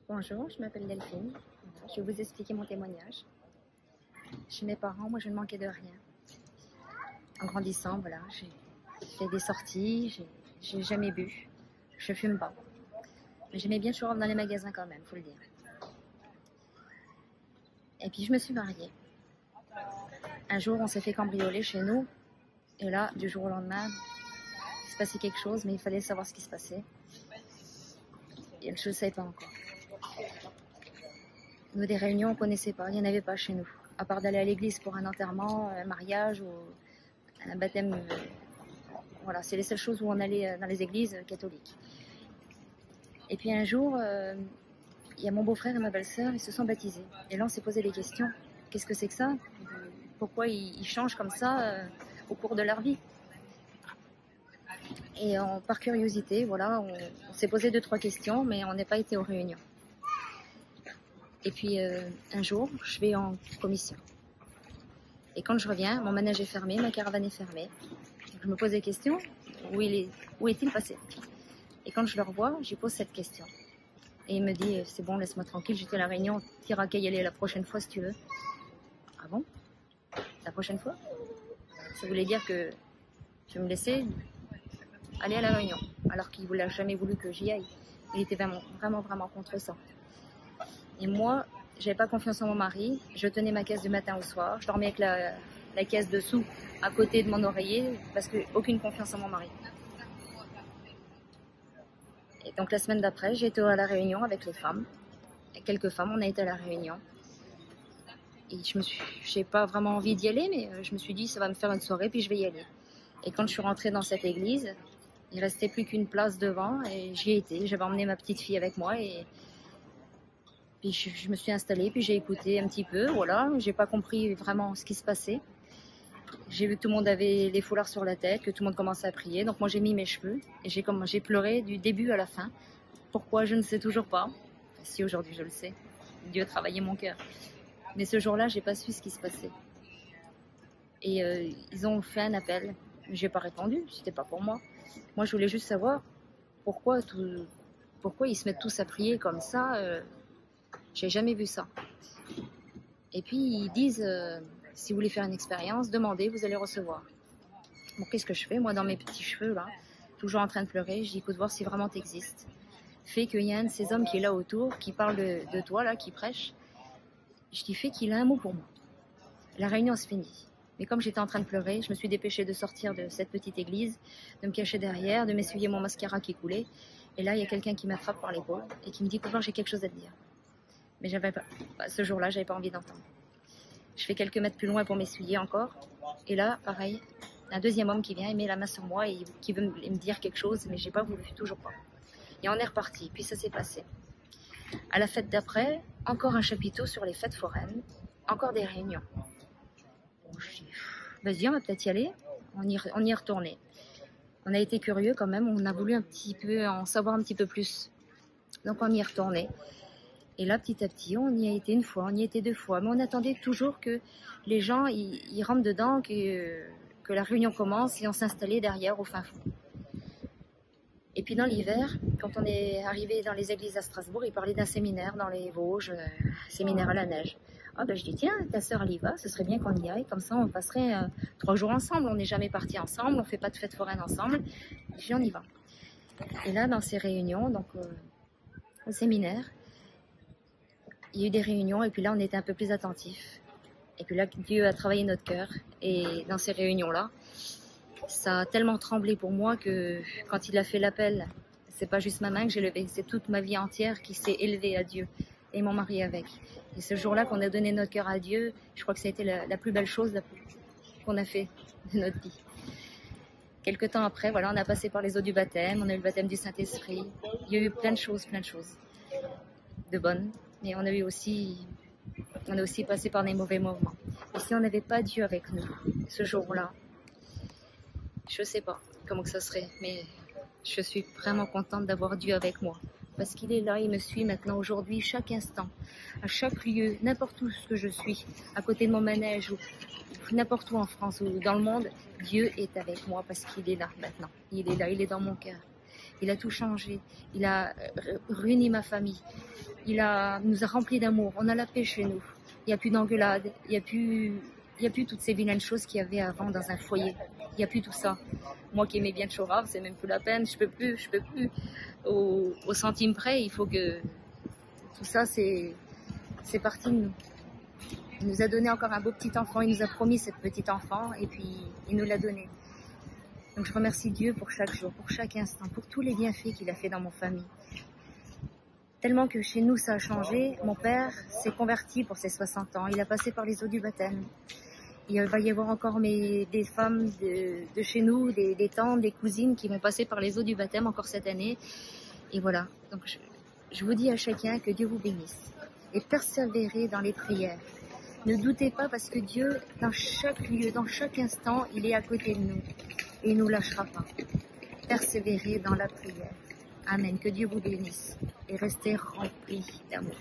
Bonjour, je m'appelle Delphine. Voilà, je vais vous expliquer mon témoignage. Chez mes parents, moi je ne manquais de rien. En grandissant, voilà, j'ai fait des sorties, j'ai jamais bu, je fume pas. Mais j'aimais bien toujours dans les magasins quand même, faut le dire. Et puis je me suis mariée. Un jour, on s'est fait cambrioler chez nous. Et là, du jour au lendemain, il se passait quelque chose, mais il fallait savoir ce qui se passait. Et je ne savais pas encore. Nous, des réunions, on ne connaissait pas, il n'y en avait pas chez nous. À part d'aller à l'église pour un enterrement, un mariage ou un baptême. Voilà, c'est les seules choses où on allait dans les églises catholiques. Et puis un jour, il y a mon beau-frère et ma belle-sœur, ils se sont baptisés. Et là, on s'est posé des questions. Qu'est-ce que c'est que ça? Pourquoi ils changent comme ça au cours de leur vie? Et par curiosité, voilà, on s'est posé 2-3 questions, mais on n'est pas été aux réunions. Et puis un jour, je vais en commission. Et quand je reviens, mon manège est fermé, ma caravane est fermée. Je me pose des questions, où est-il passé? Et quand je le revois, je lui pose cette question. Et il me dit, c'est bon, laisse-moi tranquille, j'étais à la réunion, t'iras qu'à y aller la prochaine fois si tu veux. Ah bon? La prochaine fois? Ça voulait dire que je me laissais aller à la réunion, alors qu'il n'a jamais voulu que j'y aille. Il était vraiment contre ça. Et moi, j'avais pas confiance en mon mari, je tenais ma caisse du matin au soir, je dormais avec la caisse dessous, à côté de mon oreiller, parce que aucune confiance en mon mari. Et donc la semaine d'après, j'ai été à la réunion avec les femmes. Et quelques femmes, on a été à la réunion. Et j'ai pas vraiment envie d'y aller, mais je me suis dit, ça va me faire une soirée, puis je vais y aller. Et quand je suis rentrée dans cette église, il restait plus qu'une place devant, et j'y ai été. J'avais emmené ma petite fille avec moi, et puis je me suis installée, puis j'ai écouté un petit peu, voilà. J'ai pas compris vraiment ce qui se passait. J'ai vu que tout le monde avait les foulards sur la tête, que tout le monde commençait à prier. Donc moi j'ai mis mes cheveux et j'ai pleuré du début à la fin. Pourquoi, je ne sais toujours pas. Si aujourd'hui je le sais. Dieu travaillait mon cœur. Mais ce jour-là, j'ai pas su ce qui se passait. Et ils ont fait un appel. J'ai pas répondu, c'était pas pour moi. Moi je voulais juste savoir pourquoi ils se mettent tous à prier comme ça. J'ai jamais vu ça. Et puis ils disent... si vous voulez faire une expérience, demandez, vous allez recevoir. Bon, qu'est-ce que je fais, moi, dans mes petits cheveux, là, toujours en train de pleurer, je dis, écoute, voir si vraiment t'existes. Fait qu'il y a un de ces hommes qui est là autour, qui parle de toi, là, qui prêche. Je dis, fait qu'il a un mot pour moi. La réunion se finit. Mais comme j'étais en train de pleurer, je me suis dépêchée de sortir de cette petite église, de me cacher derrière, de m'essuyer mon mascara qui coulait. Et là, il y a quelqu'un qui m'attrape par l'épaule et qui me dit, écoute, voir, j'ai quelque chose à te dire. Mais ce jour-là, j'avais pas envie d'entendre. Je fais quelques mètres plus loin pour m'essuyer encore. Et là, pareil, un deuxième homme qui vient, il met la main sur moi et qui veut me dire quelque chose, mais j'ai pas voulu, toujours pas. Et on est reparti, puis ça s'est passé. À la fête d'après, encore un chapiteau sur les fêtes foraines, encore des réunions. Bon, je dis, vas-y, on va peut-être y aller. On y est retourné. On a été curieux quand même, on a voulu un petit peu en savoir un petit peu plus. Donc on y est retourné. Et là, petit à petit, on y a été une fois, on y a été 2 fois. Mais on attendait toujours que les gens ils rentrent dedans, que la réunion commence et on s'installait derrière au fin fond. Et puis dans l'hiver, quand on est arrivé dans les églises à Strasbourg, ils parlaient d'un séminaire dans les Vosges, un séminaire à la neige. Ah ben je dis, tiens, ta sœur elle y va, ce serait bien qu'on y aille, comme ça on passerait 3 jours ensemble. On n'est jamais partis ensemble, on fait pas de fête foraine ensemble. Et puis on y va. Et là, dans ces réunions, donc au séminaire, il y a eu des réunions et puis là on était un peu plus attentifs. Et puis là Dieu a travaillé notre cœur et dans ces réunions-là, ça a tellement tremblé pour moi que quand il a fait l'appel, c'est pas juste ma main que j'ai levée, c'est toute ma vie entière qui s'est élevée à Dieu et mon mari avec. Et ce jour-là qu'on a donné notre cœur à Dieu, je crois que ça a été la plus belle chose qu'on a fait de notre vie. Quelque temps après, voilà, on a passé par les eaux du baptême, on a eu le baptême du Saint-Esprit. Il y a eu plein de choses de bonnes. Et on a aussi passé par des mauvais moments. Et si on n'avait pas Dieu avec nous, ce jour-là, je ne sais pas comment que ça serait, mais je suis vraiment contente d'avoir Dieu avec moi. Parce qu'il est là, il me suit maintenant aujourd'hui, chaque instant, à chaque lieu, n'importe où que je suis, à côté de mon manège ou n'importe où en France ou dans le monde, Dieu est avec moi parce qu'il est là maintenant. Il est là, il est dans mon cœur. Il a tout changé. Il a réuni ma famille. Nous a remplis d'amour. On a la paix chez nous. Il n'y a plus d'engueulade. Il n'y a plus toutes ces vilaines choses qu'il y avait avant dans un foyer. Il n'y a plus tout ça. Moi qui aimais bien le chorave, c'est même plus la peine. Je peux plus. Au centime près, il faut que tout ça, c'est parti de nous. Il nous a donné encore un beau petit enfant. Il nous a promis cette petite enfant et puis il nous l'a donné. Donc je remercie Dieu pour chaque jour, pour chaque instant, pour tous les bienfaits qu'il a fait dans mon famille. Tellement que chez nous ça a changé. Mon père s'est converti pour ses 60 ans. Il a passé par les eaux du baptême. Il va y avoir encore des femmes de chez nous, des tantes, des cousines qui vont passer par les eaux du baptême encore cette année. Et voilà. Donc je vous dis à chacun que Dieu vous bénisse. Et persévérez dans les prières. Ne doutez pas parce que Dieu, dans chaque lieu, dans chaque instant, il est à côté de nous. Et il ne nous lâchera pas. Persévérez dans la prière. Amen. Que Dieu vous bénisse. Et restez remplis d'amour.